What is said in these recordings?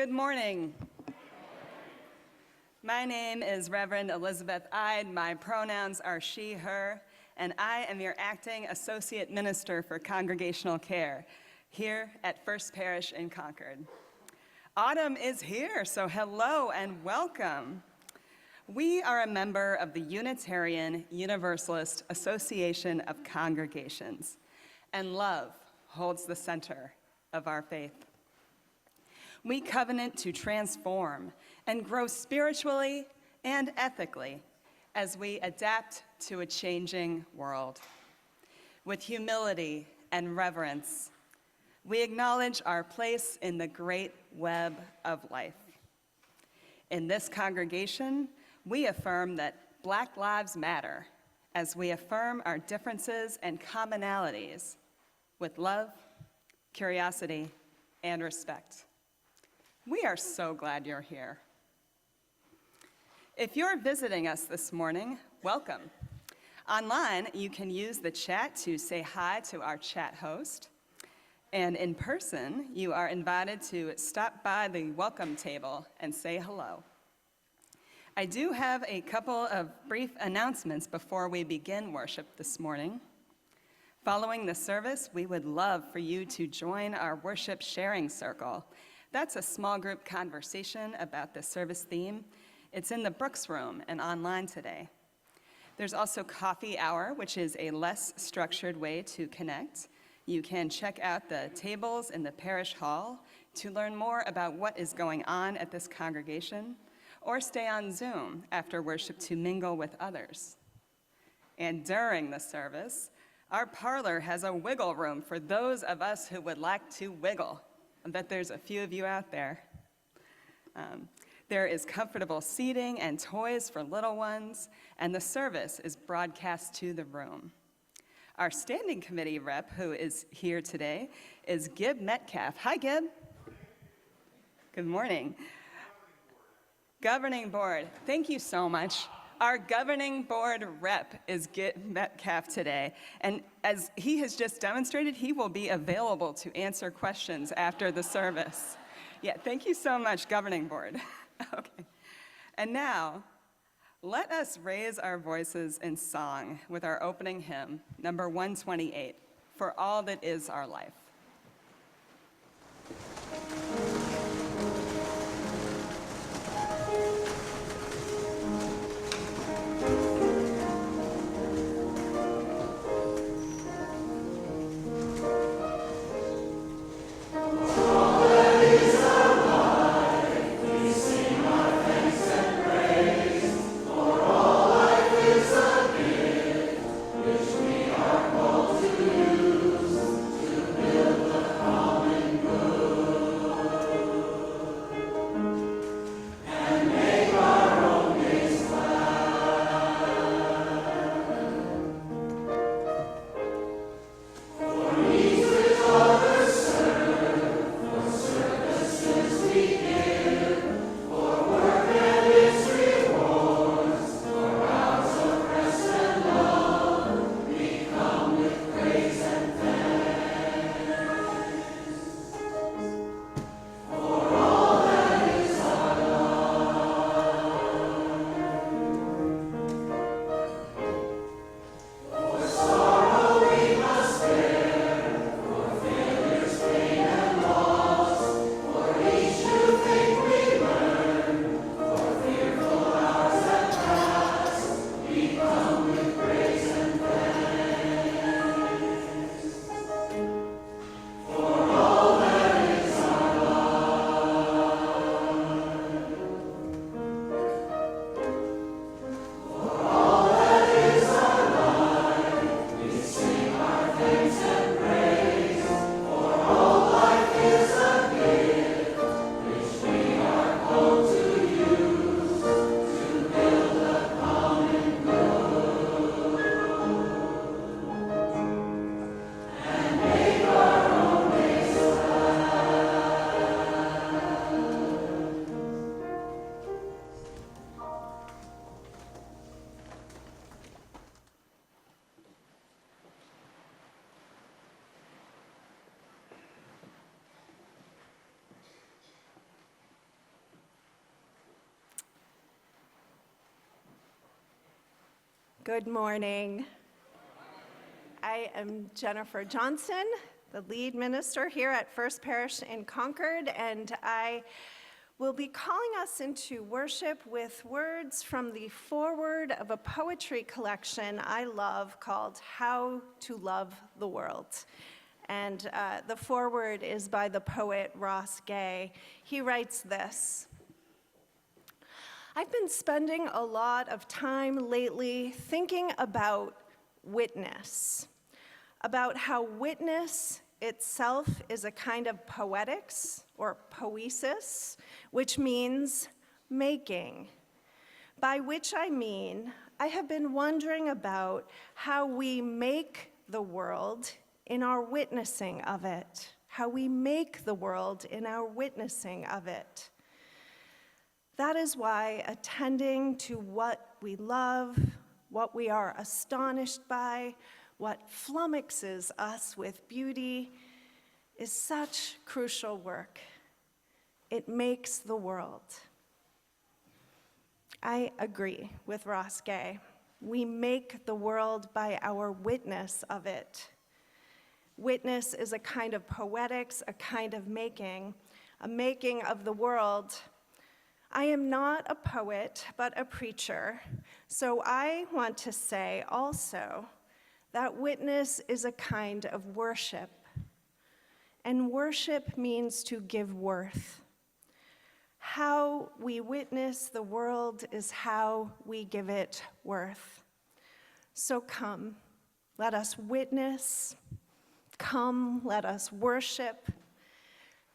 Good morning. My name is Reverend Elizabeth Ide. My pronouns are she, her, and I am your acting associate minister for congregational care here at First Parish in Concord. Autumn is here, so hello and welcome. We are a member of the Unitarian Universalist Association of Congregations, and love holds the center of our faith. We covenant to transform and grow spiritually and ethically as we adapt to a changing world. With humility and reverence, we acknowledge our place in the great web of life. In this congregation, we affirm that Black lives matter as we affirm our differences and commonalities with love, curiosity, and respect. We are so glad you're here. If you're visiting us this morning, welcome. Online, you can use the chat to say hi to our chat host. And in person, you are invited to stop by the welcome table and say hello. I do have a couple of brief announcements before we begin worship this morning. Following the service, we would love for you to join our worship sharing circle. That's a small group conversation about the service theme. It's in the Brooks Room and online today. There's also coffee hour, which is a less structured way to connect. You can check out the tables in the parish hall to learn more about what is going on at this congregation, or stay on Zoom after worship to mingle with others. And during the service, our parlor has a wiggle room for those of us who would like to wiggle. I bet there's a few of you out there. There is comfortable seating and toys for little ones, and the service is broadcast to the room. Our standing committee rep, who is here today, is Gib Metcalf. Hi, Gib. Good morning. Governing board, thank you so much. Our governing board rep is Gib Metcalf today, and as he has just demonstrated, he will be available to answer questions after the service. Yeah, thank you so much, governing board. Okay, and now, let us raise our voices in song with our opening hymn, number 128, For All That Is Our Life. Good. Good morning. I am Jennifer Johnson, the lead minister here at First Parish in Concord, and I will be calling us into worship with words from the foreword of a poetry collection I love called How to Love the World. And the foreword is by the poet Ross Gay. He writes this: I've been spending a lot of time lately thinking about witness, about how witness itself is a kind of poetics or poesis, which means making. By which I mean, I have been wondering about how we make the world in our witnessing of it, how we make the world in our witnessing of it. That is why attending to what we love, what we are astonished by, what flummoxes us with beauty, is such crucial work. It makes the world. I agree with Ross Gay. We make the world by our witness of it. Witness is a kind of poetics, a kind of making, a making of the world. I am not a poet, but a preacher, so I want to say also that witness is a kind of worship, and worship means to give worth. How we witness the world is how we give it worth. So come, let us witness. Come, let us worship.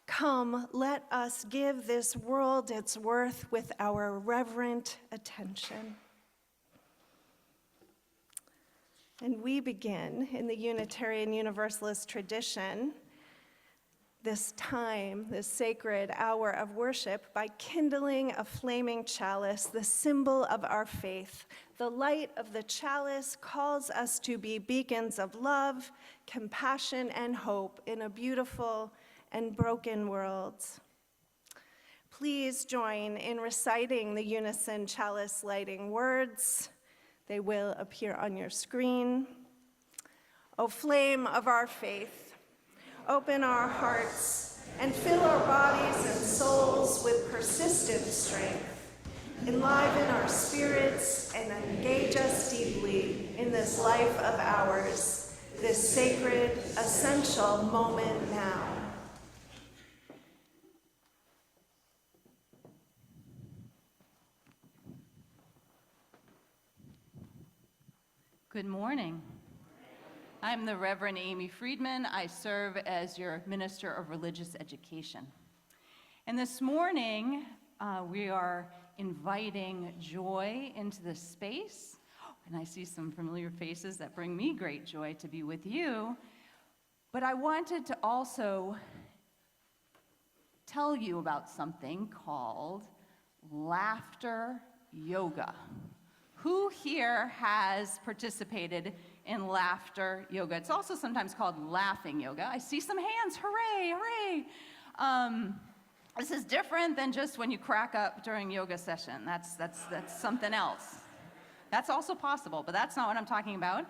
Come, let us give this world its worth with our reverent attention. And we begin in the Unitarian Universalist tradition this time, this sacred hour of worship, by kindling a flaming chalice, the symbol of our faith. The light of the chalice calls us to be beacons of love, compassion, and hope in a beautiful and broken world. Please join in reciting the unison chalice lighting words. They will appear on your screen. O flame of our faith, open our hearts and fill our bodies and souls with persistent strength. Enliven our spirits and engage us deeply in this life of ours, this sacred, essential moment now. Good morning. I'm the Reverend Amy Friedman. I serve as your Minister of Religious Education. And this morning, we are inviting joy into this space. And I see some familiar faces that bring me great joy to be with you. But I wanted to also tell you about something called laughter yoga. Who here has participated in laughter yoga? It's also sometimes called laughing yoga. I see some hands, hooray, hooray. This is different than just when you crack up during yoga session. That's something else. That's also possible, but that's not what I'm talking about.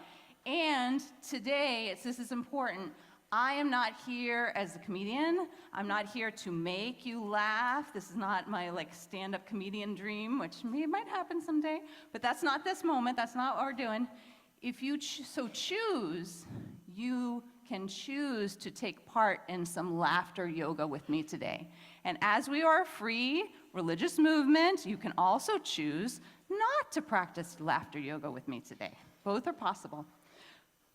And today, this is important. I am not here as a comedian. I'm not here to make you laugh. This is not my stand-up comedian dream, which might happen someday, but that's not this moment. That's not what we're doing. If you so choose, you can choose to take part in some laughter yoga with me today. And as we are a free religious movement, you can also choose not to practice laughter yoga with me today. Both are possible.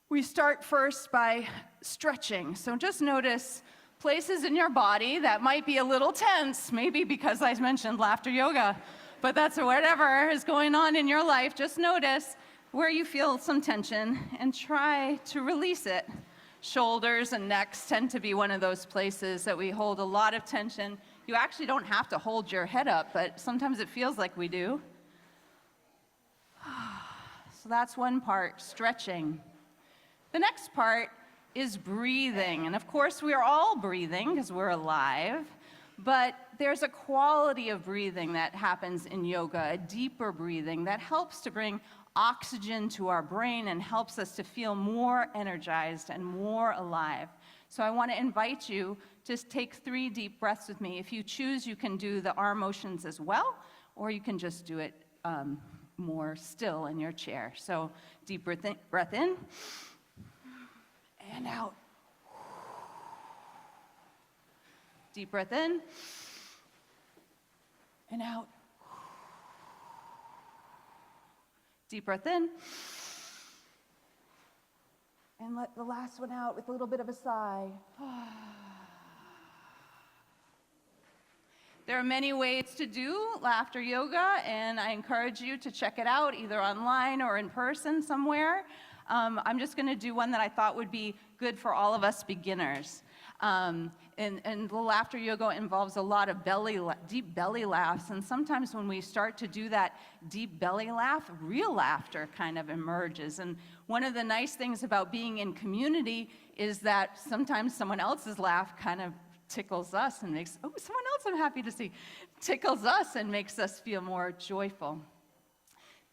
We start first by stretching. So just notice places in your body that might be a little tense, maybe because I mentioned laughter yoga, but that's whatever is going on in your life. Just notice where you feel some tension and try to release it. Shoulders and necks tend to be one of those places that we hold a lot of tension. You actually don't have to hold your head up, but sometimes it feels like we do. So that's one part, stretching. The next part is breathing. And of course, we are all breathing because we're alive, but there's a quality of breathing that happens in yoga, a deeper breathing that helps to bring oxygen to our brain and helps us to feel more energized and more alive. So I want to invite you to take 3 deep breaths with me. If you choose, you can do the arm motions as well, or you can just do it more still in your chair. So deep breath in and out. Deep breath in and out. Deep breath in. And let the last one out with a little bit of a sigh. There are many ways to do laughter yoga, and I encourage you to check it out either online or in person somewhere. I'm just going to do one that I thought would be good for all of us beginners. And the laughter yoga involves a lot of deep belly laughs, and sometimes when we start to do that deep belly laugh, real laughter kind of emerges. And one of the nice things about being in community is that sometimes someone else's laugh kind of tickles us and makes, oh, someone else I'm happy to see, tickles us and makes us feel more joyful.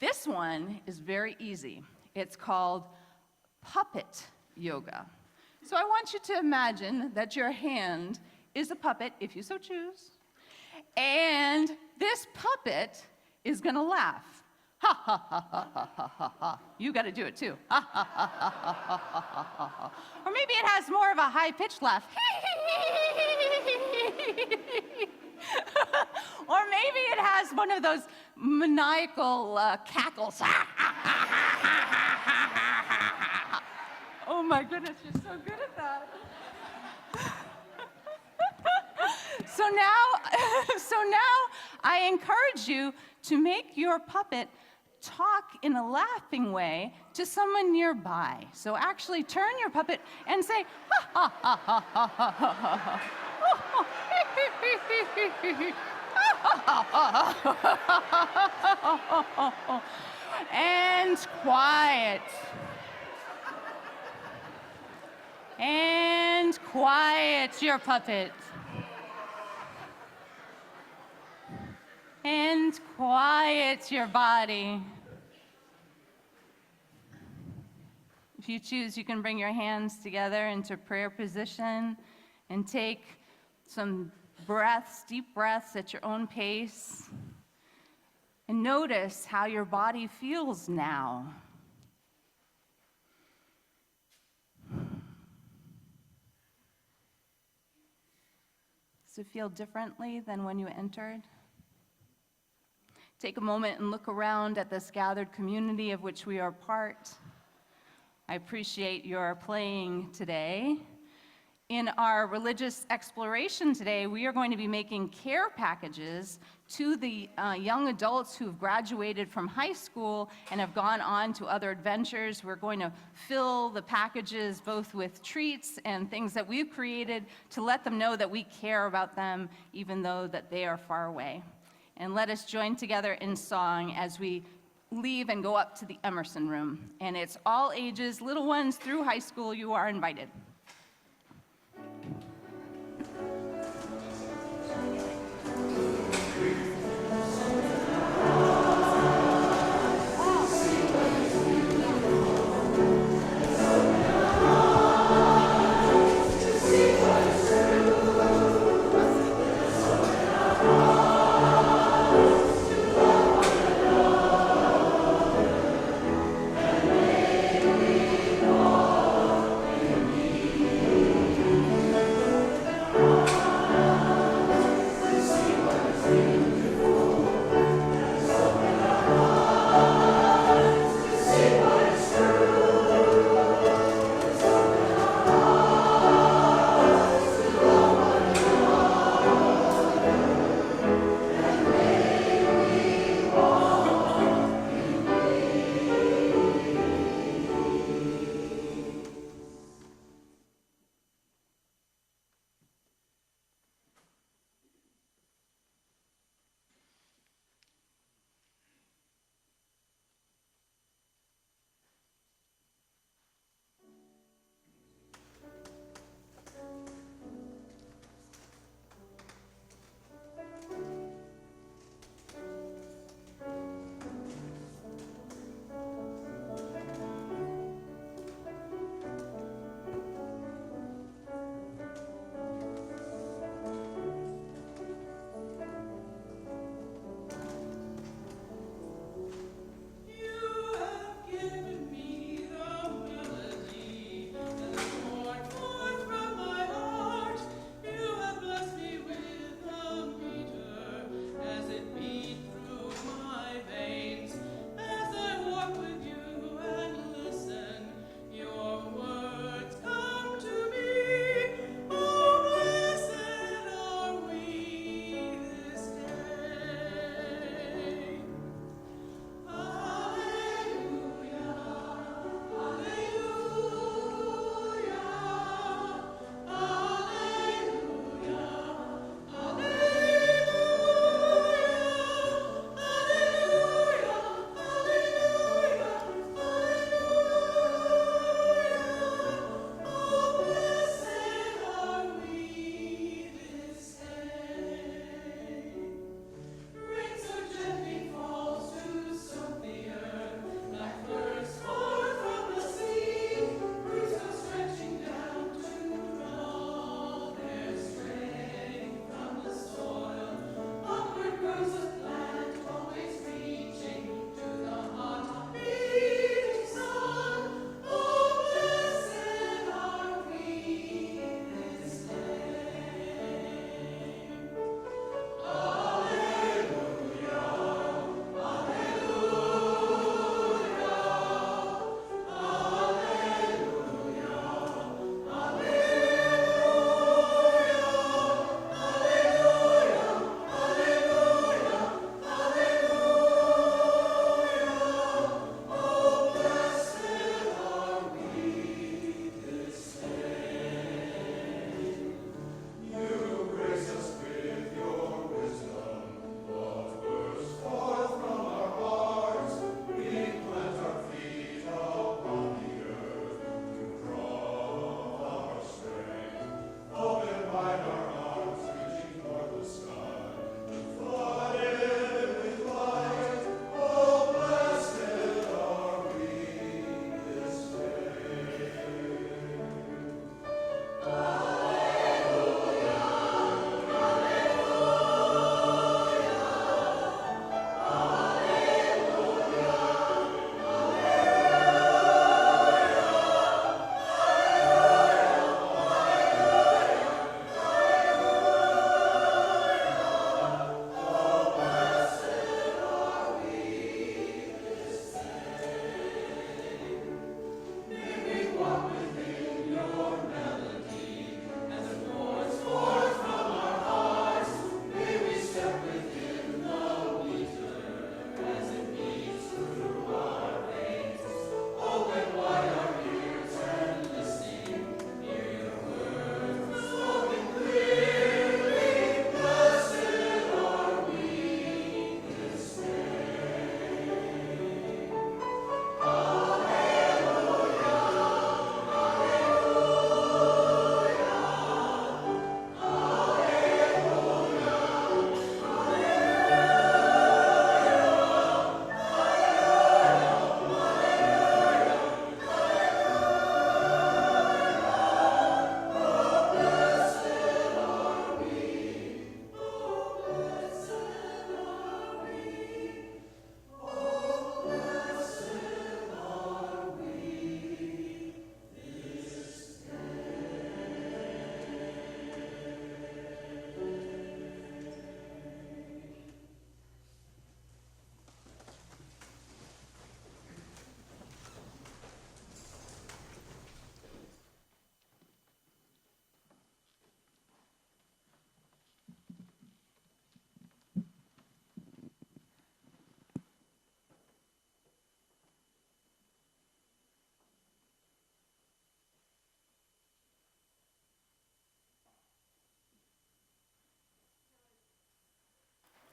This one is very easy. It's called puppet yoga. So I want you to imagine that your hand is a puppet, if you so choose, and this puppet is going to laugh. Ha, ha, ha, ha, ha, ha, ha, ha. You got to do it too. Ha, ha, ha, ha, ha, ha, ha, ha. Or maybe it has more of a high-pitched laugh. Or maybe it has one of those maniacal cackles. Oh my goodness, you're so good at that. So now I encourage you to make your puppet talk in a laughing way to someone nearby. So actually turn your puppet and say, ha ha ha ha ha ha ha ha. And quiet. And quiet your puppet. And quiet your body. If you choose, you can bring your hands together into prayer position and take some breaths, deep breaths at your own pace. And notice how your body feels now. Does it feel differently than when you entered? Take a moment and look around at this gathered community of which we are part. I appreciate your playing today. In our religious exploration today, we are going to be making care packages to the young adults who've graduated from high school and have gone on to other adventures. We're going to fill the packages both with treats and things that we've created to let them know that we care about them, even though that they are far away. And let us join together in song as we leave and go up to the Emerson room. And it's all ages, little ones through high school, you are invited.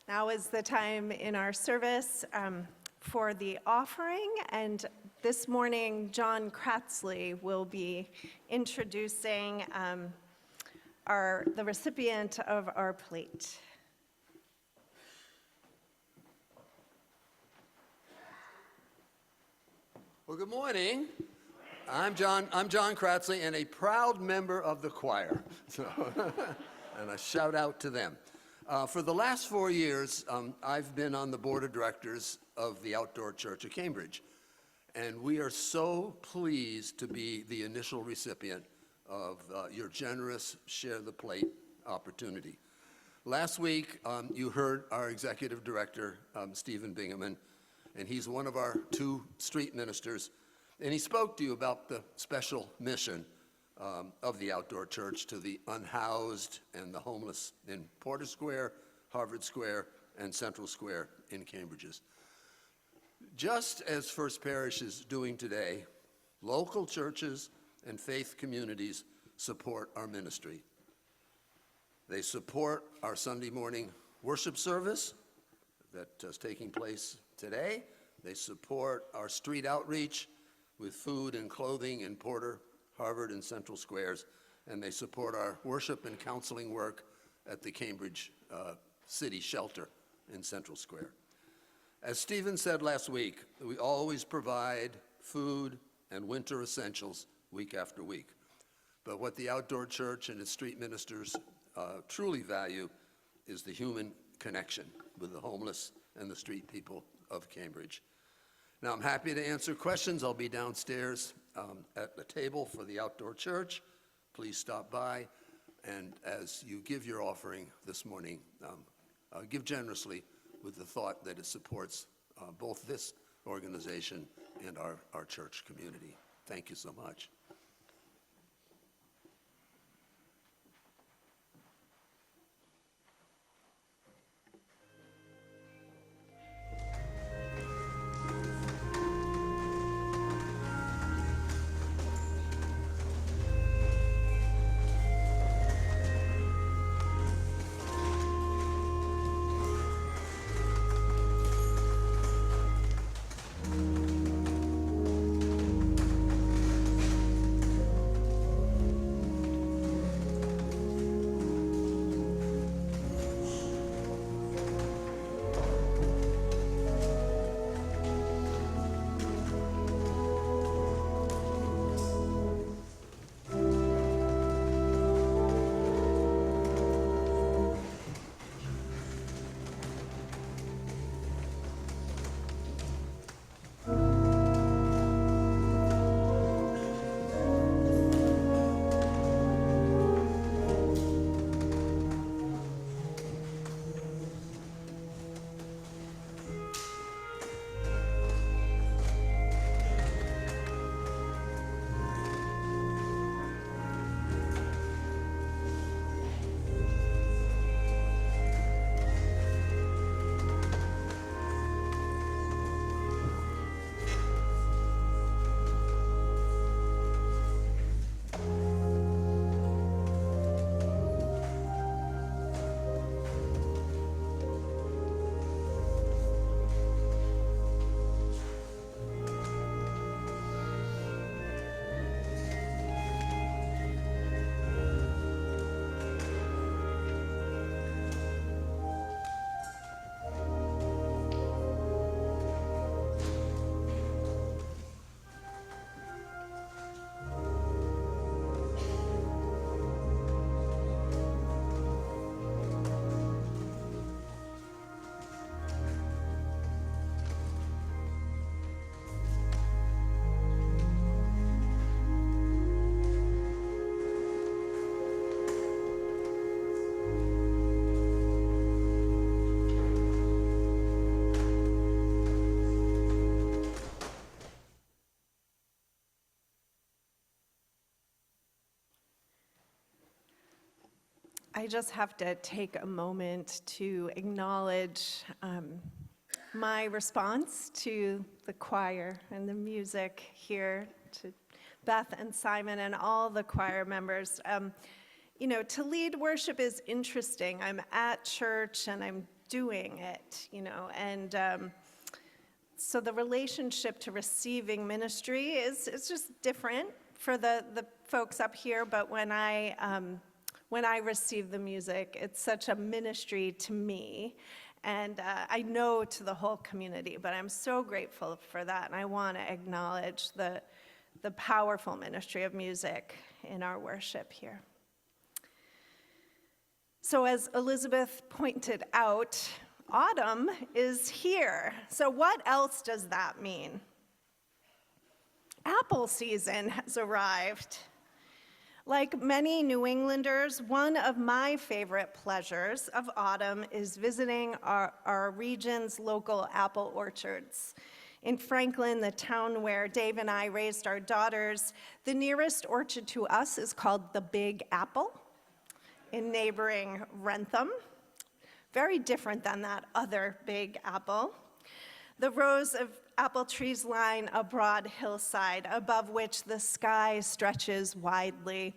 Now is the time in our service for the offering, and this morning John Kratzley will be introducing the recipient of our plate. Well, good morning. I'm John Kratzley, and a proud member of the choir. And a shout out to them. For the last 4 years, I've been on the board of directors of the Outdoor Church of Cambridge. And we are so pleased to be the initial recipient of your generous Share the Plate opportunity. Last week, you heard our executive director, Stephen Bingaman, and he's one of our 2 street ministers. And he spoke to you about the special mission of the Outdoor Church to the unhoused and the homeless in Porter Square, Harvard Square, and Central Square in Cambridge. Just as First Parish is doing today, local churches and faith communities support our ministry. They support our Sunday morning worship service that is taking place today. They support our street outreach with food and clothing in Porter, Harvard, and Central Squares, and they support our worship and counseling work at the Cambridge City Shelter in Central Square. As Stephen said last week, we always provide food and winter essentials week after week. But what the Outdoor Church and its street ministers truly value is the human connection with the homeless and the street people of Cambridge. Now, I'm happy to answer questions. I'll be downstairs at the table for the Outdoor Church. Please stop by. And as you give your offering this morning, give generously with the thought that it supports both this organization and our church community. Thank you so much. I just have to take a moment to acknowledge my response to the choir and the music here, to Beth and Simon and all the choir members. You know, to lead worship is interesting. I'm at church and I'm doing it, and so the relationship to receiving ministry is just different for the folks up here, but when I receive the music, it's such a ministry to me, and I know to the whole community, but I'm so grateful for that, and I want to acknowledge the powerful ministry of music in our worship here. So as Elizabeth pointed out, autumn is here. So what else does that mean? Apple season has arrived. Like many New Englanders, one of my favorite pleasures of autumn is visiting our region's local apple orchards. In Franklin, the town where Dave and I raised our daughters, the nearest orchard to us is called the Big Apple in neighboring Rentham. Very different than that other Big Apple. The rows of apple trees line a broad hillside above which the sky stretches widely.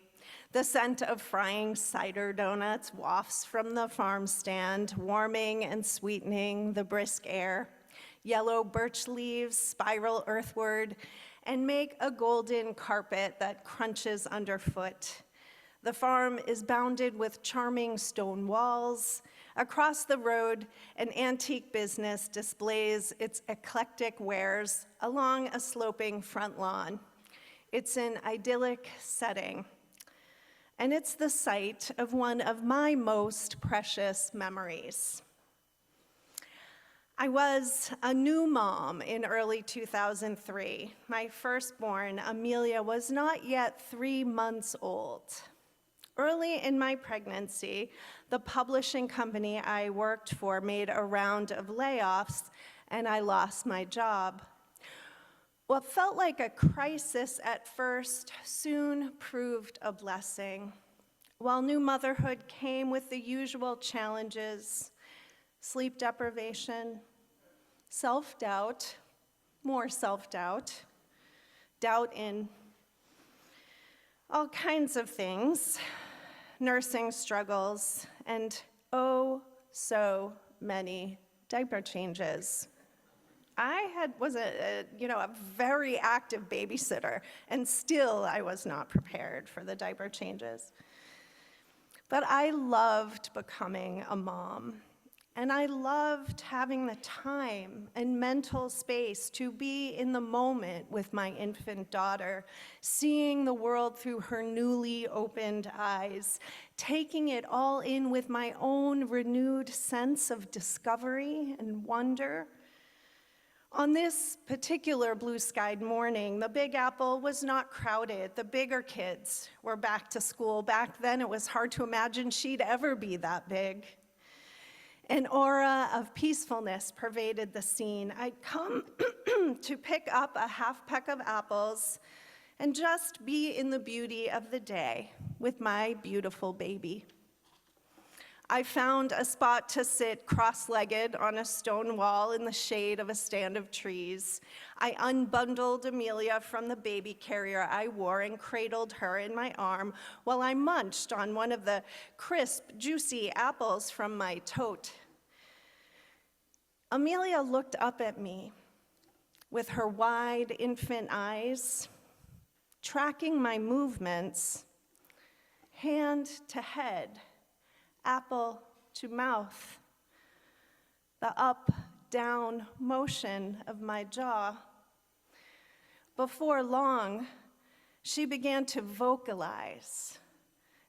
The scent of frying cider donuts wafts from the farm stand, warming and sweetening the brisk air. Yellow birch leaves spiral earthward and make a golden carpet that crunches underfoot. The farm is bounded with charming stone walls. Across the road, an antique business displays its eclectic wares along a sloping front lawn. It's an idyllic setting, and it's the site of one of my most precious memories. I was a new mom in early 2003. My firstborn, Amelia, was not yet 3 months old. Early in my pregnancy, the publishing company I worked for made a round of layoffs, and I lost my job. What felt like a crisis at first soon proved a blessing. While new motherhood came with the usual challenges, sleep deprivation, self-doubt, more self-doubt, doubt in all kinds of things, nursing struggles, and oh, so many diaper changes. I was a very active babysitter, and still I was not prepared for the diaper changes. But I loved becoming a mom, and I loved having the time and mental space to be in the moment with my infant daughter, seeing the world through her newly opened eyes, taking it all in with my own renewed sense of discovery and wonder. On this particular blue-skied morning, the Big Apple was not crowded. The bigger kids were back to school. Back then, it was hard to imagine she'd ever be that big. An aura of peacefulness pervaded the scene. I'd come to pick up a half peck of apples and just be in the beauty of the day with my beautiful baby. I found a spot to sit cross-legged on a stone wall in the shade of a stand of trees. I unbundled Amelia from the baby carrier I wore and cradled her in my arm while I munched on one of the crisp, juicy apples from my tote. Amelia looked up at me with her wide infant eyes, tracking my movements, hand to head, apple to mouth, the up-down motion of my jaw. Before long, she began to vocalize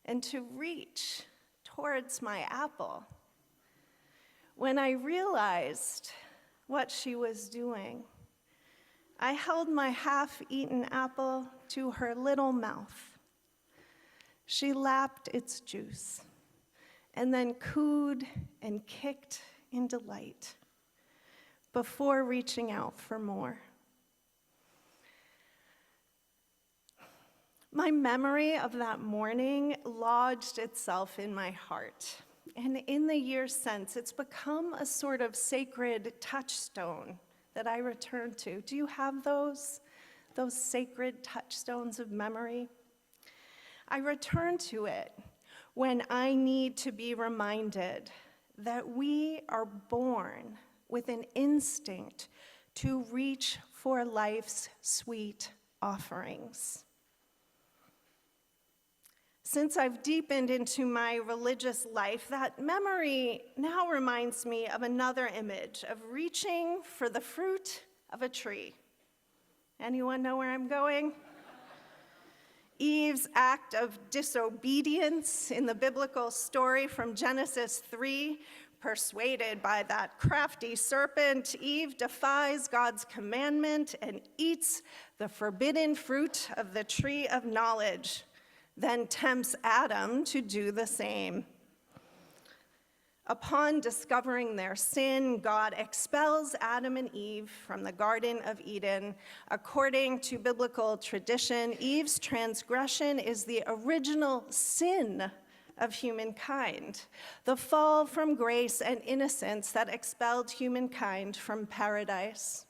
and to reach towards my apple. When I realized what she was doing, I held my half-eaten apple to her little mouth. She lapped its juice and then cooed and kicked in delight before reaching out for more. My memory of that morning lodged itself in my heart. And in the years since, it's become a sort of sacred touchstone that I return to. Do you have those sacred touchstones of memory? I return to it when I need to be reminded that we are born with an instinct to reach for life's sweet offerings. Since I've deepened into my religious life, that memory now reminds me of another image of reaching for the fruit of a tree. Anyone know where I'm going? Eve's act of disobedience in the biblical story from Genesis 3, persuaded by that crafty serpent, Eve defies God's commandment and eats the forbidden fruit of the tree of knowledge, then tempts Adam to do the same. Upon discovering their sin, God expels Adam and Eve from the Garden of Eden. According to biblical tradition, Eve's transgression is the original sin of humankind, the fall from grace and innocence that expelled humankind from paradise.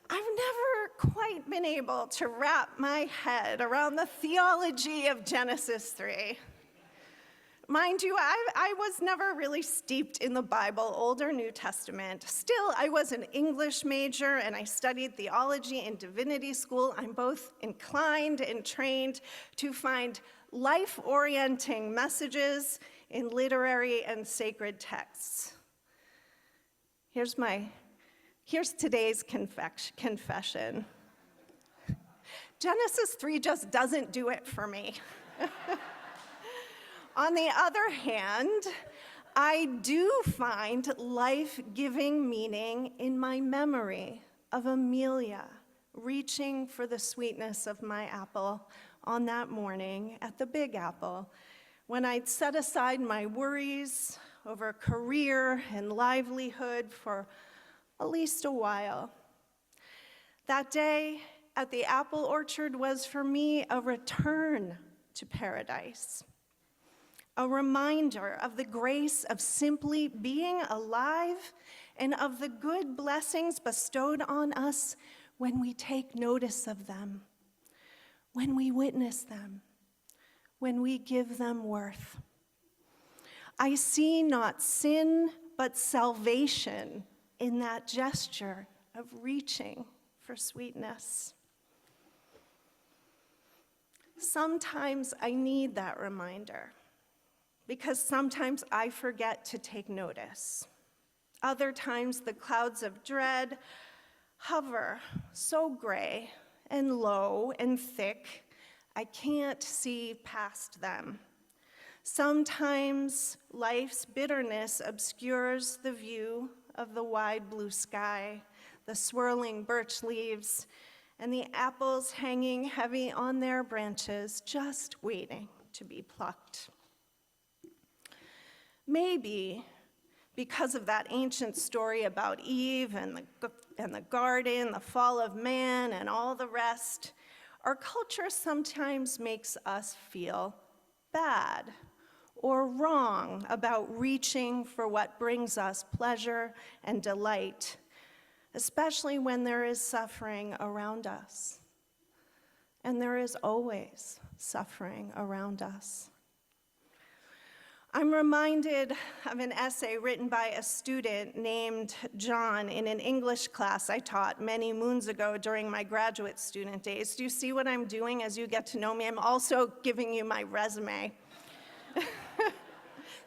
I've never quite been able to wrap my head around the theology of Genesis 3. Mind you, I was never really steeped in the Bible, Old or New Testament. Still, I was an English major and I studied theology in divinity school. I'm both inclined and trained to find life-orienting messages in literary and sacred texts. Here's today's confession. Genesis 3 just doesn't do it for me. On the other hand, I do find life-giving meaning in my memory of Amelia reaching for the sweetness of my apple on that morning at the Big Apple, when I'd set aside my worries over career and livelihood for at least a while. That day at the apple orchard was for me a return to paradise, a reminder of the grace of simply being alive and of the good blessings bestowed on us when we take notice of them, when we witness them, when we give them worth. I see not sin, but salvation in that gesture of reaching for sweetness. Sometimes I need that reminder, because sometimes I forget to take notice. Other times the clouds of dread hover so gray and low and thick, I can't see past them. Sometimes life's bitterness obscures the view of the wide blue sky, the swirling birch leaves, and the apples hanging heavy on their branches, just waiting to be plucked. Maybe because of that ancient story about Eve and the garden, the fall of man, and all the rest, our culture sometimes makes us feel bad or wrong about reaching for what brings us pleasure and delight, especially when there is suffering around us. And there is always suffering around us. I'm reminded of an essay written by a student named John in an English class I taught many moons ago during my graduate student days. Do you see what I'm doing as you get to know me? I'm also giving you my resume.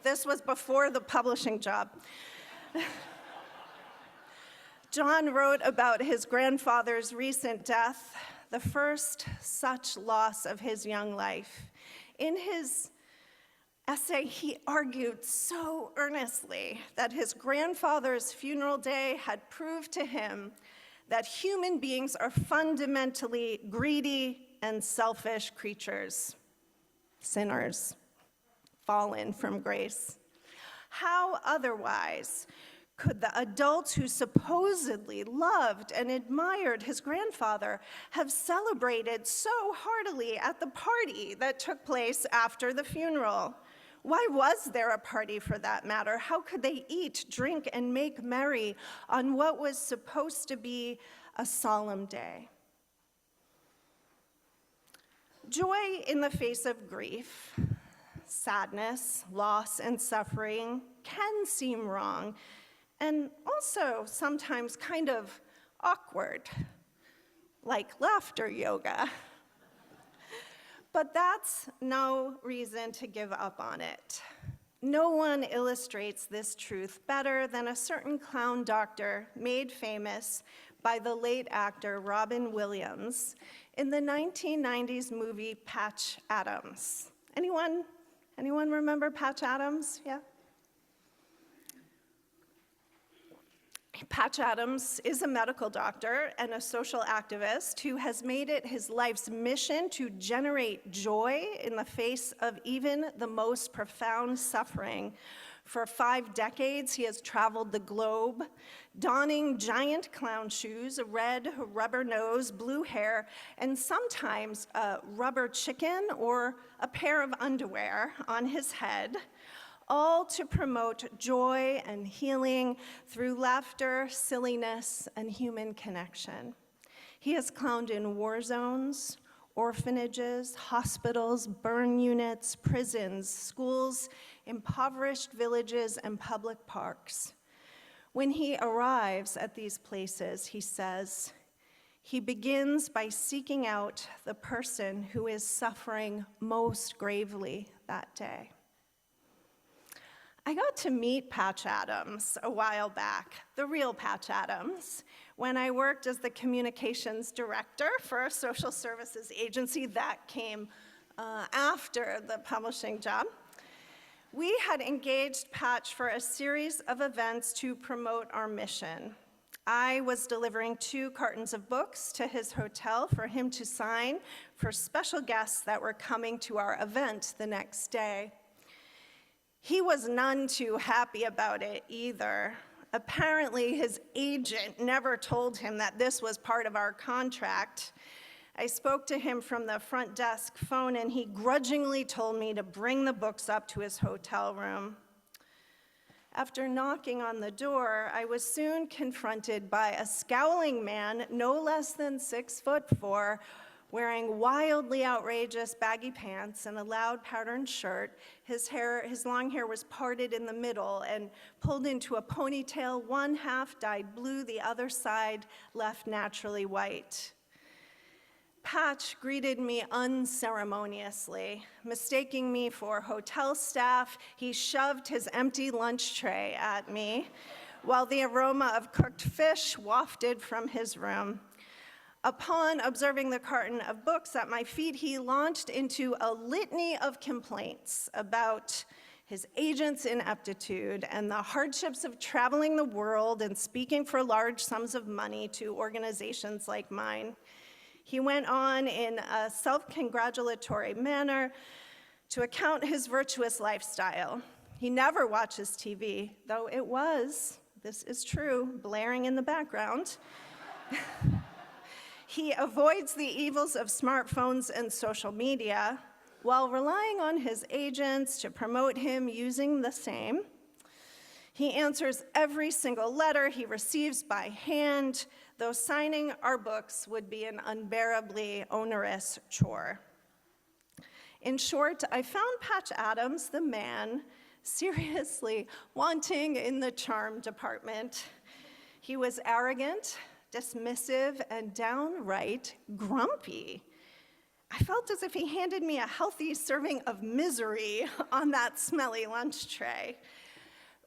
This was before the publishing job. John wrote about his grandfather's recent death, the first such loss of his young life. In his essay, he argued so earnestly that his grandfather's funeral day had proved to him that human beings are fundamentally greedy and selfish creatures, sinners, fallen from grace. How otherwise could the adults who supposedly loved and admired his grandfather have celebrated so heartily at the party that took place after the funeral? Why was there a party for that matter? How could they eat, drink, and make merry on what was supposed to be a solemn day? Joy in the face of grief, sadness, loss, and suffering can seem wrong, and also sometimes kind of awkward, like laughter yoga. But that's no reason to give up on it. No one illustrates this truth better than a certain clown doctor made famous by the late actor Robin Williams in the 1990s movie Patch Adams. Anyone remember Patch Adams? Yeah? Patch Adams is a medical doctor and a social activist who has made it his life's mission to generate joy in the face of even the most profound suffering. For 5 decades, he has traveled the globe, donning giant clown shoes, a red rubber nose, blue hair, and sometimes a rubber chicken or a pair of underwear on his head, all to promote joy and healing through laughter, silliness, and human connection. He has clowned in war zones, orphanages, hospitals, burn units, prisons, schools, impoverished villages, and public parks. When he arrives at these places, he says, he begins by seeking out the person who is suffering most gravely that day. I got to meet Patch Adams a while back, the real Patch Adams, when I worked as the communications director for a social services agency that came after the publishing job. We had engaged Patch for a series of events to promote our mission. I was delivering 2 cartons of books to his hotel for him to sign for special guests that were coming to our event the next day. He was none too happy about it either. Apparently, his agent never told him that this was part of our contract. I spoke to him from the front desk phone, and he grudgingly told me to bring the books up to his hotel room. After knocking on the door, I was soon confronted by a scowling man, no less than 6'4", wearing wildly outrageous baggy pants and a loud patterned shirt. His long hair was parted in the middle and pulled into a ponytail, one half dyed blue, the other side left naturally white. Patch greeted me unceremoniously. Mistaking me for hotel staff, he shoved his empty lunch tray at me, while the aroma of cooked fish wafted from his room. Upon observing the carton of books at my feet, he launched into a litany of complaints about his agent's ineptitude and the hardships of traveling the world and speaking for large sums of money to organizations like mine. He went on in a self-congratulatory manner to account his virtuous lifestyle. He never watches TV, though it was, this is true, blaring in the background. He avoids the evils of smartphones and social media while relying on his agents to promote him using the same. He answers every single letter he receives by hand, though signing our books would be an unbearably onerous chore. In short, I found Patch Adams, the man, seriously wanting in the charm department. He was arrogant, dismissive, and downright grumpy. I felt as if he handed me a healthy serving of misery on that smelly lunch tray.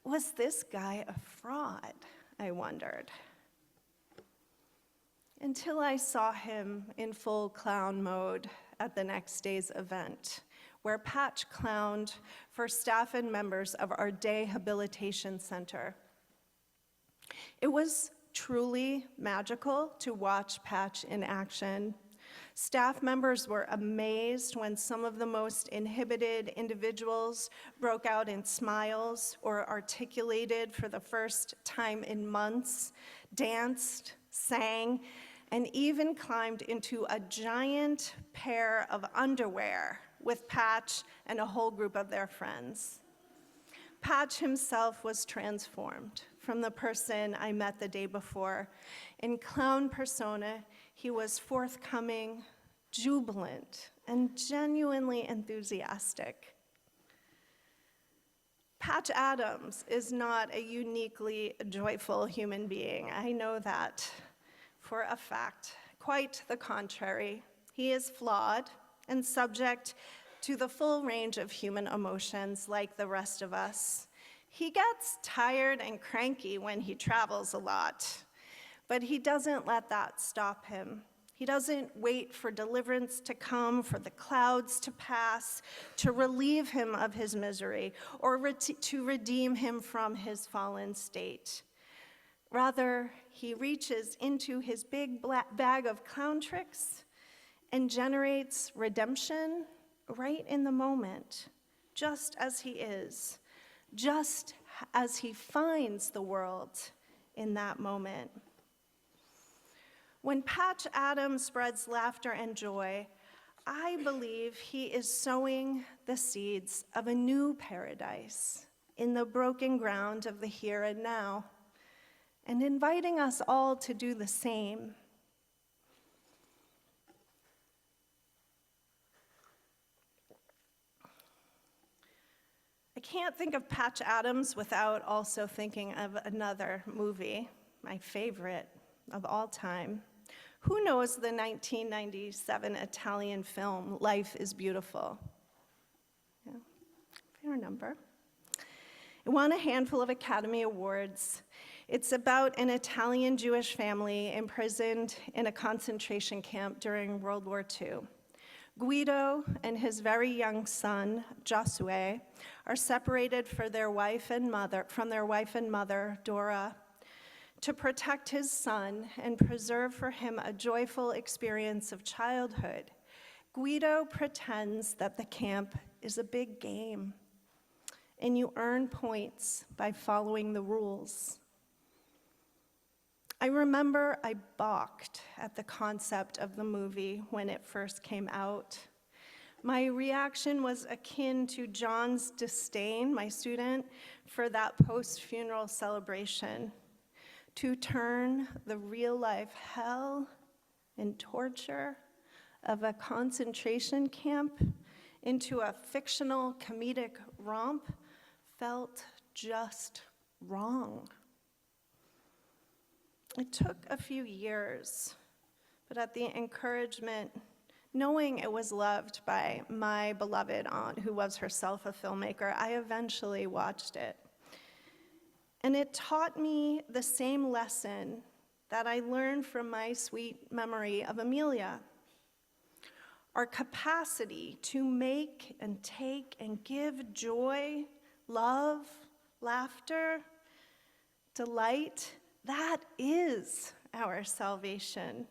Was this guy a fraud? I wondered. Until I saw him in full clown mode at the next day's event, where Patch clowned for staff and members of our day habilitation center. It was truly magical to watch Patch in action. Staff members were amazed when some of the most inhibited individuals broke out in smiles or articulated for the first time in months, danced, sang, and even climbed into a giant pair of underwear with Patch and a whole group of their friends. Patch himself was transformed from the person I met the day before. In clown persona, he was forthcoming, jubilant, and genuinely enthusiastic. Patch Adams is not a uniquely joyful human being. I know that for a fact. Quite the contrary. He is flawed and subject to the full range of human emotions like the rest of us. He gets tired and cranky when he travels a lot, but he doesn't let that stop him. He doesn't wait for deliverance to come, for the clouds to pass, to relieve him of his misery, or to redeem him from his fallen state. Rather, he reaches into his big black bag of clown tricks and generates redemption right in the moment, just as he is, just as he finds the world in that moment. When Patch Adams spreads laughter and joy, I believe he is sowing the seeds of a new paradise in the broken ground of the here and now, and inviting us all to do the same. I can't think of Patch Adams without also thinking of another movie, my favorite of all time. Who knows the 1997 Italian film, Life is Beautiful? Yeah, fair number. It won a handful of Academy Awards. It's about an Italian Jewish family imprisoned in a concentration camp during World War II. Guido and his very young son, Josue, are separated from their wife and mother, Dora, to protect his son and preserve for him a joyful experience of childhood. Guido pretends that the camp is a big game, and you earn points by following the rules. I remember I balked at the concept of the movie when it first came out. My reaction was akin to John's disdain, my student, for that post-funeral celebration, to turn the real-life hell and torture of a concentration camp into a fictional comedic romp felt just wrong. It took a few years, but at the encouragement, knowing it was loved by my beloved aunt, who was herself a filmmaker, I eventually watched it. And it taught me the same lesson that I learned from my sweet memory of Amelia. Our capacity to make and take and give joy, love, laughter, delight, that is our salvation,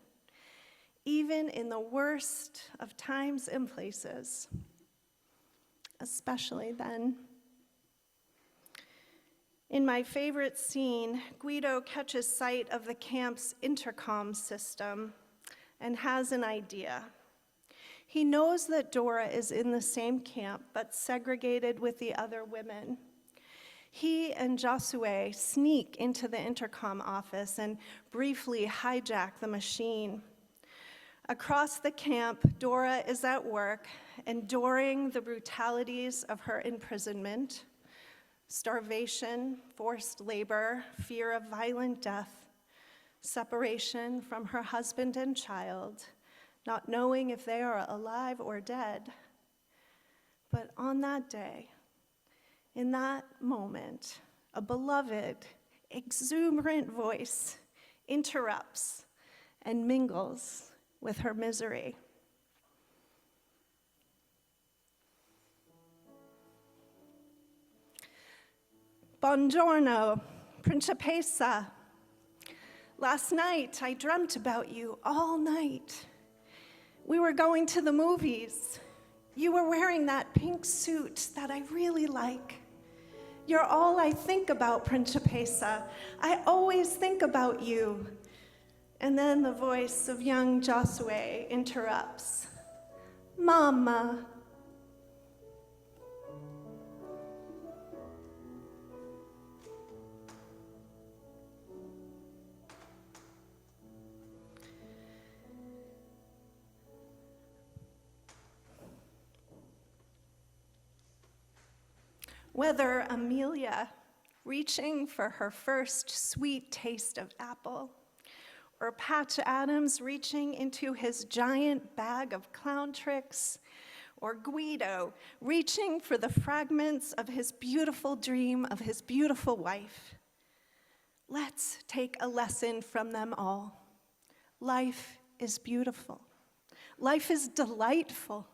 even in the worst of times and places, especially then. In my favorite scene, Guido catches sight of the camp's intercom system and has an idea. He knows that Dora is in the same camp, but segregated with the other women. He and Josue sneak into the intercom office and briefly hijack the machine. Across the camp, Dora is at work, enduring the brutalities of her imprisonment, starvation, forced labor, fear of violent death, separation from her husband and child, not knowing if they are alive or dead. But on that day, in that moment, a beloved, exuberant voice interrupts and mingles with her misery. Buongiorno, Principessa. Last night, I dreamt about you all night. We were going to the movies. You were wearing that pink suit that I really like. You're all I think about, Principessa. I always think about you. And then the voice of young Josue interrupts. Mama. Whether Amelia reaching for her first sweet taste of apple, or Patch Adams reaching into his giant bag of clown tricks, or Guido reaching for the fragments of his beautiful dream of his beautiful wife. Let's take a lesson from them all. Life is beautiful. Life is delightful.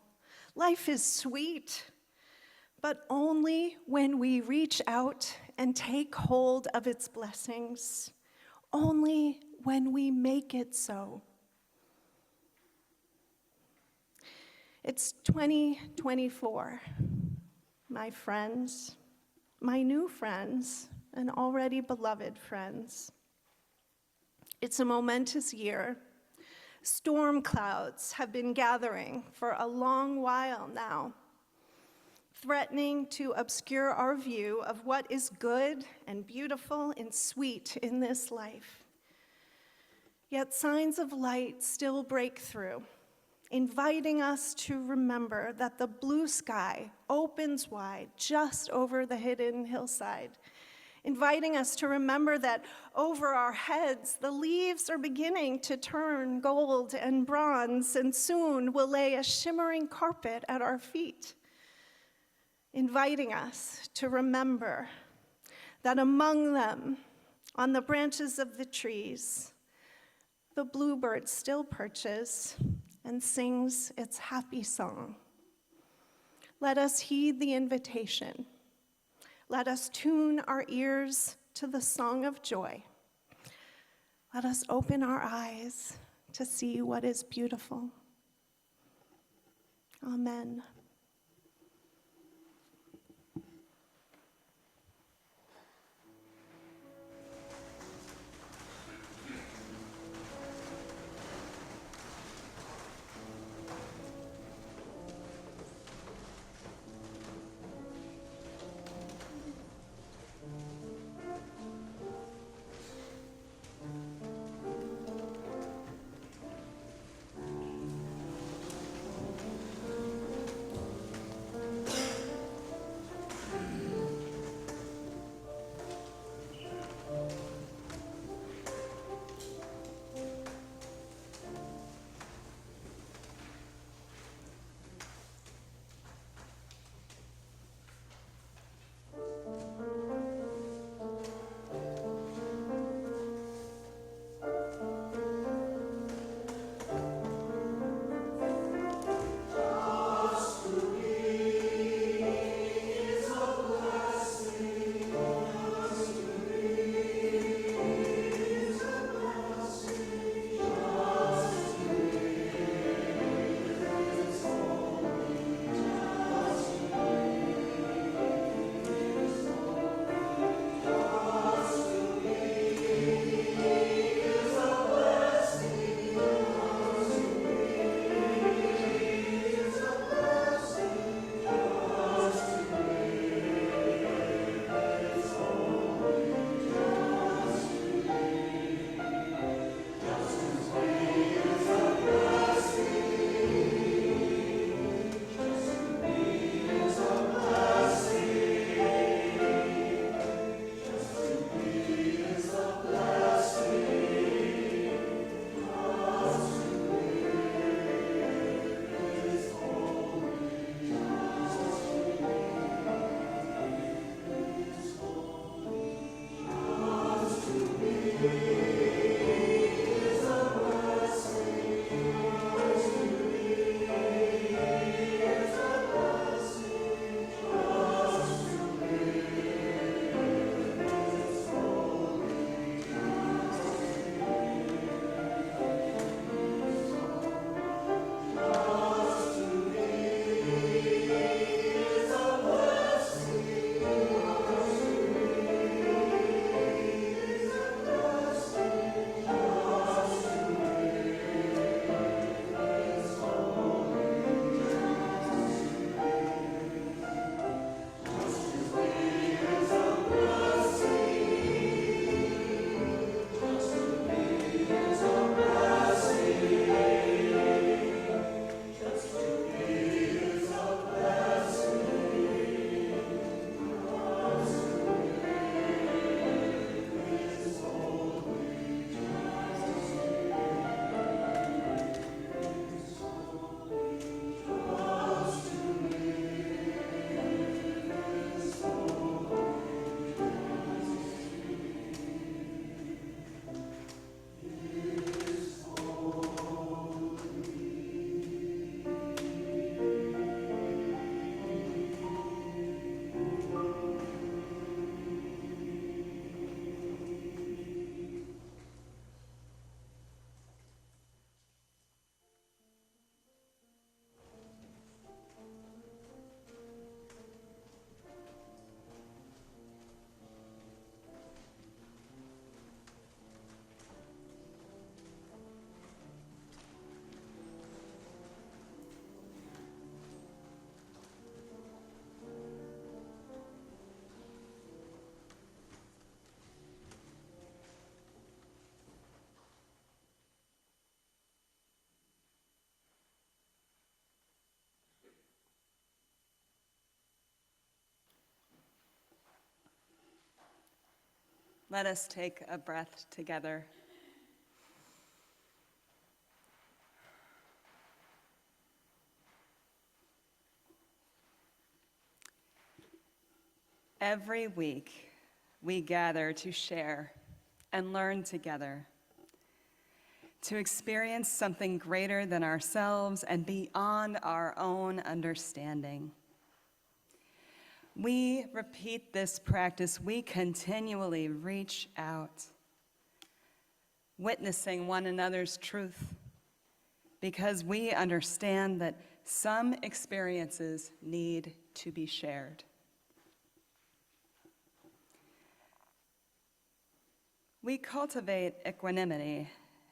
Life is sweet. But only when we reach out and take hold of its blessings. Only when we make it so. It's 2024. My friends, my new friends, and already beloved friends. It's a momentous year. Storm clouds have been gathering for a long while now, threatening to obscure our view of what is good and beautiful and sweet in this life. Yet signs of light still break through, inviting us to remember that the blue sky opens wide just over the hidden hillside, inviting us to remember that over our heads, the leaves are beginning to turn gold and bronze, and soon will lay a shimmering carpet at our feet, inviting us to remember that among them, on the branches of the trees, the bluebird still perches and sings its happy song. Let us heed the invitation. Let us tune our ears to the song of joy. Let us open our eyes to see what is beautiful. Amen. Let us take a breath together. Every week, we gather to share and learn together, to experience something greater than ourselves and beyond our own understanding. We repeat this practice. We continually reach out, witnessing one another's truth, because we understand that some experiences need to be shared. We cultivate equanimity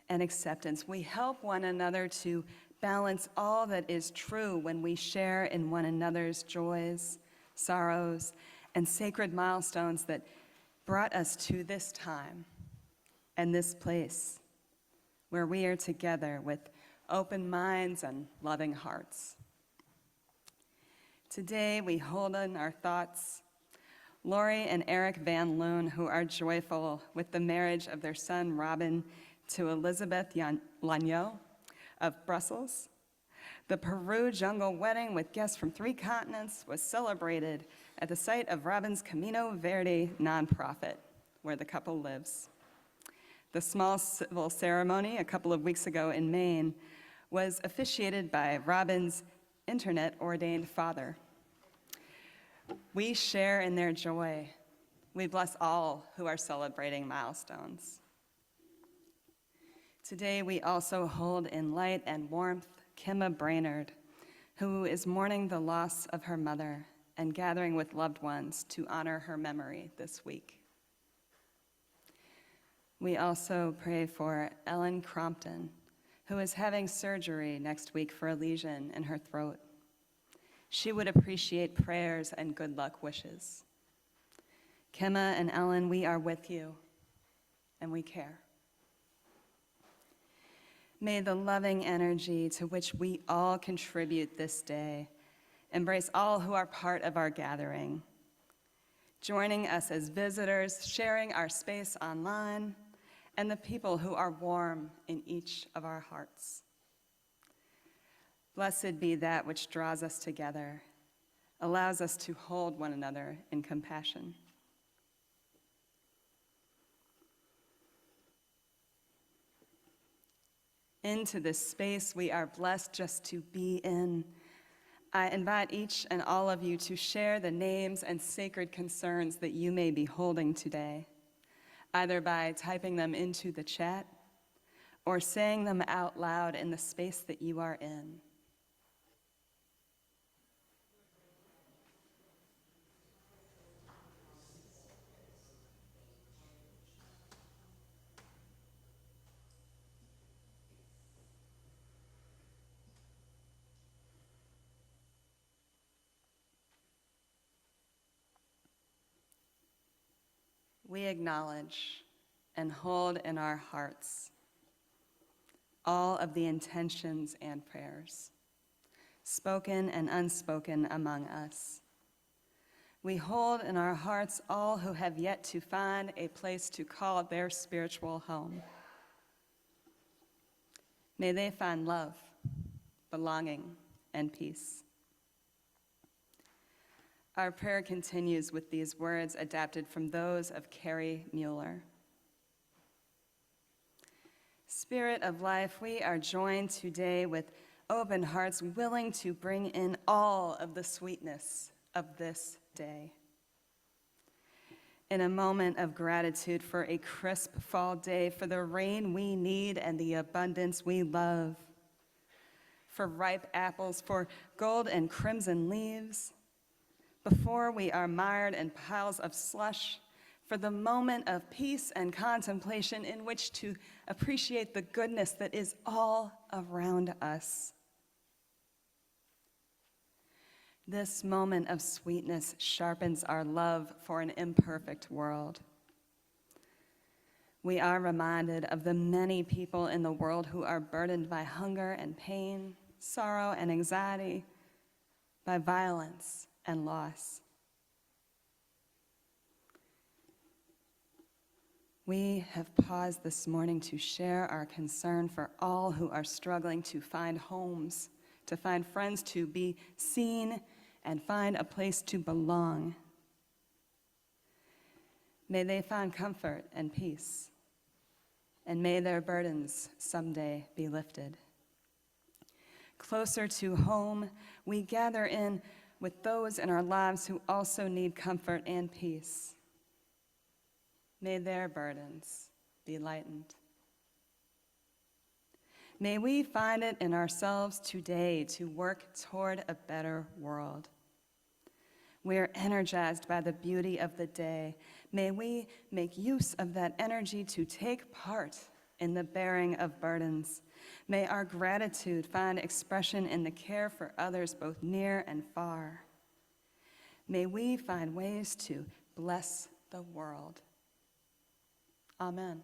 and acceptance. We help one another to balance all that is true when we share in one another's joys, sorrows, and sacred milestones that brought us to this time and this place where we are together with open minds and loving hearts. Today, we hold in our thoughts Lori and Eric Van Loon, who are joyful with the marriage of their son, Robin, to Elizabeth Lagneau of Brussels. The Peru jungle wedding with guests from 3 continents was celebrated at the site of Robin's Camino Verde nonprofit, where the couple lives. The small civil ceremony a couple of weeks ago in Maine was officiated by Robin's internet-ordained father. We share in their joy. We bless all who are celebrating milestones. Today, we also hold in light and warmth Kimma Brainerd, who is mourning the loss of her mother and gathering with loved ones to honor her memory this week. We also pray for Ellen Crompton, who is having surgery next week for a lesion in her throat. She would appreciate prayers and good luck wishes. Kimma and Ellen, we are with you, and we care. May the loving energy to which we all contribute this day embrace all who are part of our gathering, joining us as visitors, sharing our space online, and the people who are warm in each of our hearts. Blessed be that which draws us together, allows us to hold one another in compassion. Into this space we are blessed just to be in. I invite each and all of you to share the names and sacred concerns that you may be holding today, either by typing them into the chat or saying them out loud in the space that you are in. We acknowledge and hold in our hearts all of the intentions and prayers, spoken and unspoken among us. We hold in our hearts all who have yet to find a place to call their spiritual home. May they find love, belonging, and peace. Our prayer continues with these words adapted from those of Carrie Mueller. Spirit of life, we are joined today with open hearts, willing to bring in all of the sweetness of this day. In a moment of gratitude for a crisp fall day, for the rain we need and the abundance we love, for ripe apples, for gold and crimson leaves, before we are mired in piles of slush, for the moment of peace and contemplation in which to appreciate the goodness that is all around us. This moment of sweetness sharpens our love for an imperfect world. We are reminded of the many people in the world who are burdened by hunger and pain, sorrow and anxiety, by violence and loss. We have paused this morning to share our concern for all who are struggling to find homes, to find friends, to be seen, and find a place to belong. May they find comfort and peace, and may their burdens someday be lifted. Closer to home, we gather in with those in our lives who also need comfort and peace. May their burdens be lightened. May we find it in ourselves today to work toward a better world. We are energized by the beauty of the day. May we make use of that energy to take part in the bearing of burdens. May our gratitude find expression in the care for others both near and far. May we find ways to bless the world. Amen.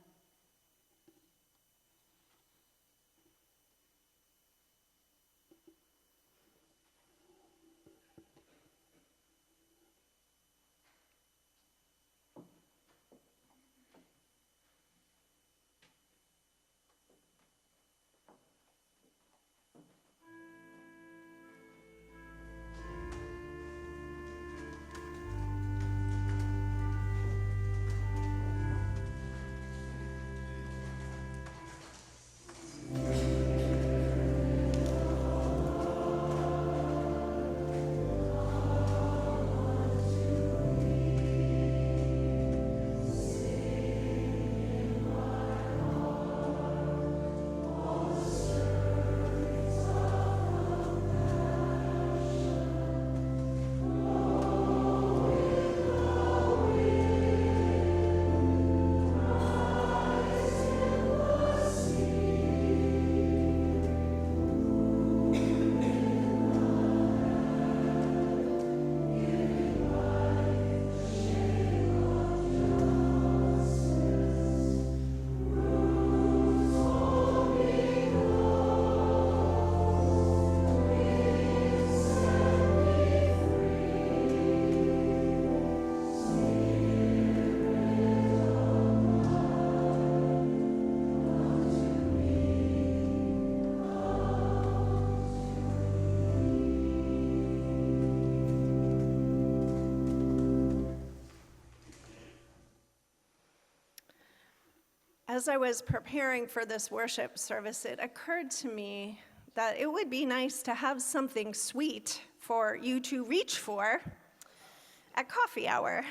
As I was preparing for this worship service, it occurred to me that it would be nice to have something sweet for you to reach for at coffee hour.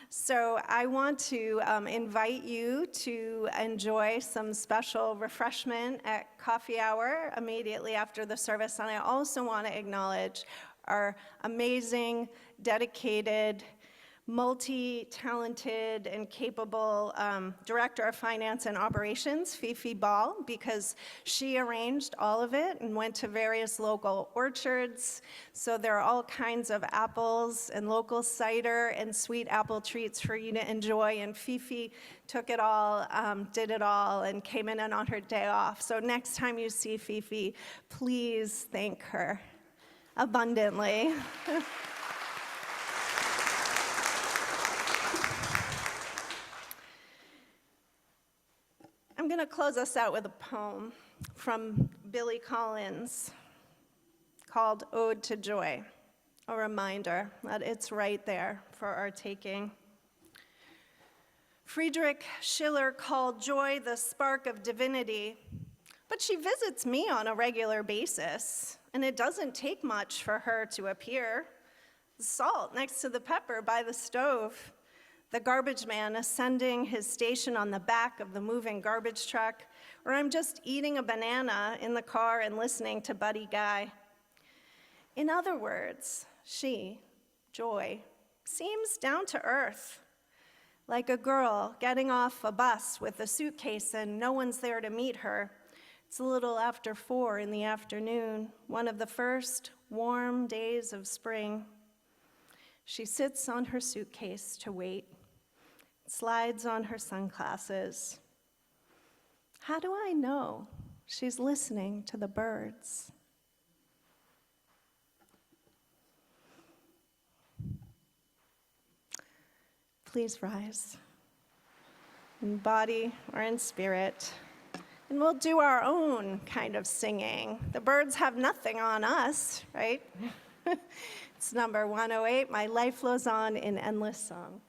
So I want to invite you to enjoy some special refreshment at coffee hour immediately after the service. And I also want to acknowledge our amazing, dedicated, multi-talented and capable Director of Finance and Operations, Fifi Ball, because she arranged all of it and went to various local orchards. So there are all kinds of apples and local cider and sweet apple treats for you to enjoy. And Fifi took it all, did it all, and came in on her day off. So next time you see Fifi, please thank her abundantly. I'm going to close us out with a poem from Billy Collins called Ode to Joy, a reminder that it's right there for our taking. Friedrich Schiller called joy the spark of divinity, but she visits me on a regular basis, and it doesn't take much for her to appear. The salt next to the pepper by the stove, the garbage man ascending his station on the back of the moving garbage truck, or I'm just eating a banana in the car and listening to Buddy Guy. In other words, she, Joy, seems down to earth, like a girl getting off a bus with a suitcase and no one's there to meet her. It's a little after 4 in the afternoon, one of the first warm days of spring. She sits on her suitcase to wait, slides on her sunglasses. How do I know she's listening to the birds? Please rise. in body or in spirit. And we'll do our own kind of singing. The birds have nothing on us, right? It's number 108, My Life Flows On in Endless Song.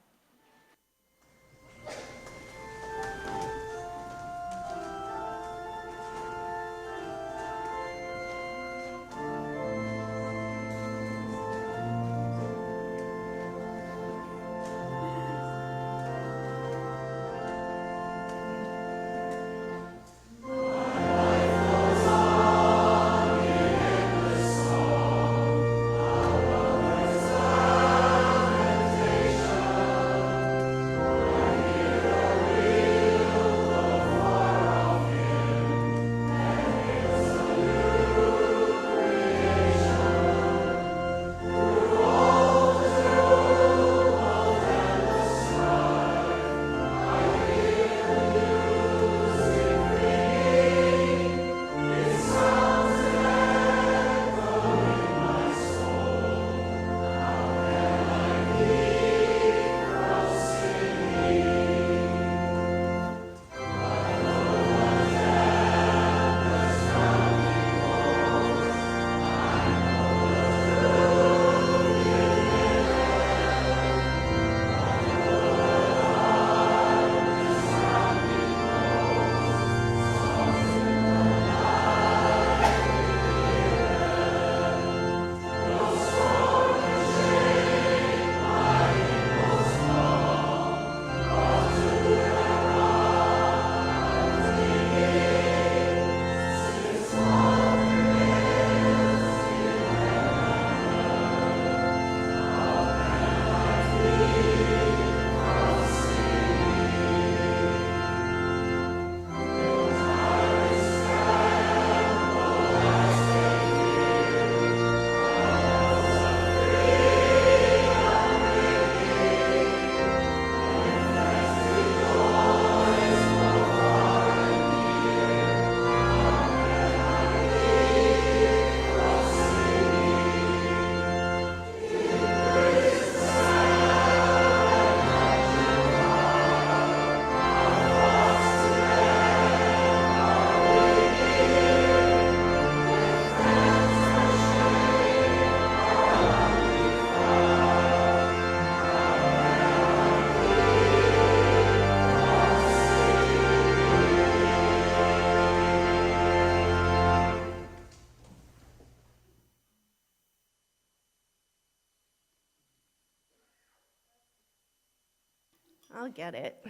I'll get it.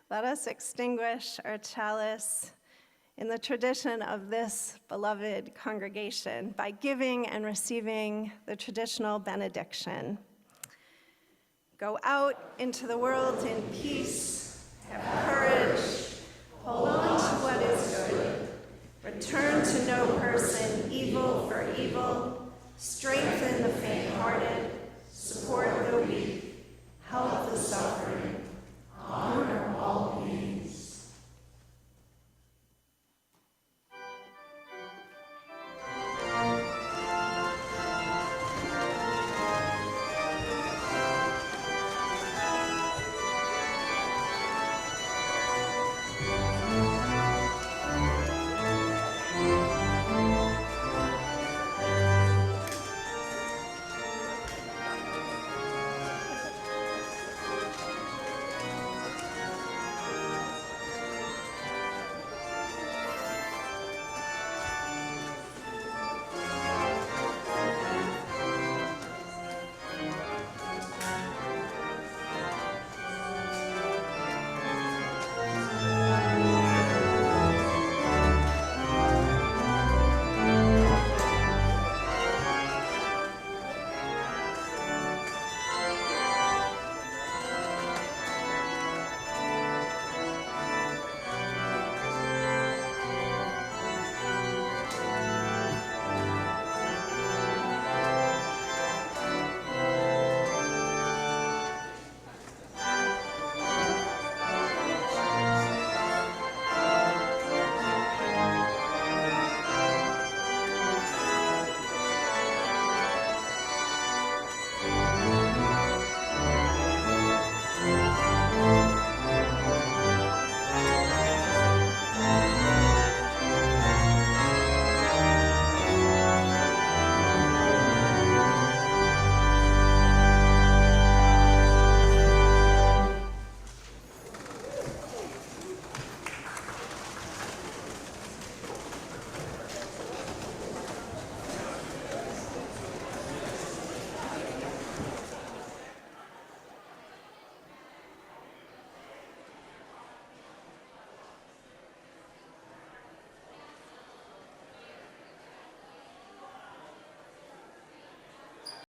Let us extinguish our chalice in the tradition of this beloved congregation by giving and receiving the traditional benediction. Go out into the world in peace, have courage, hold on to what is good, return to no person evil for evil, strengthen the faint-hearted, support the weak,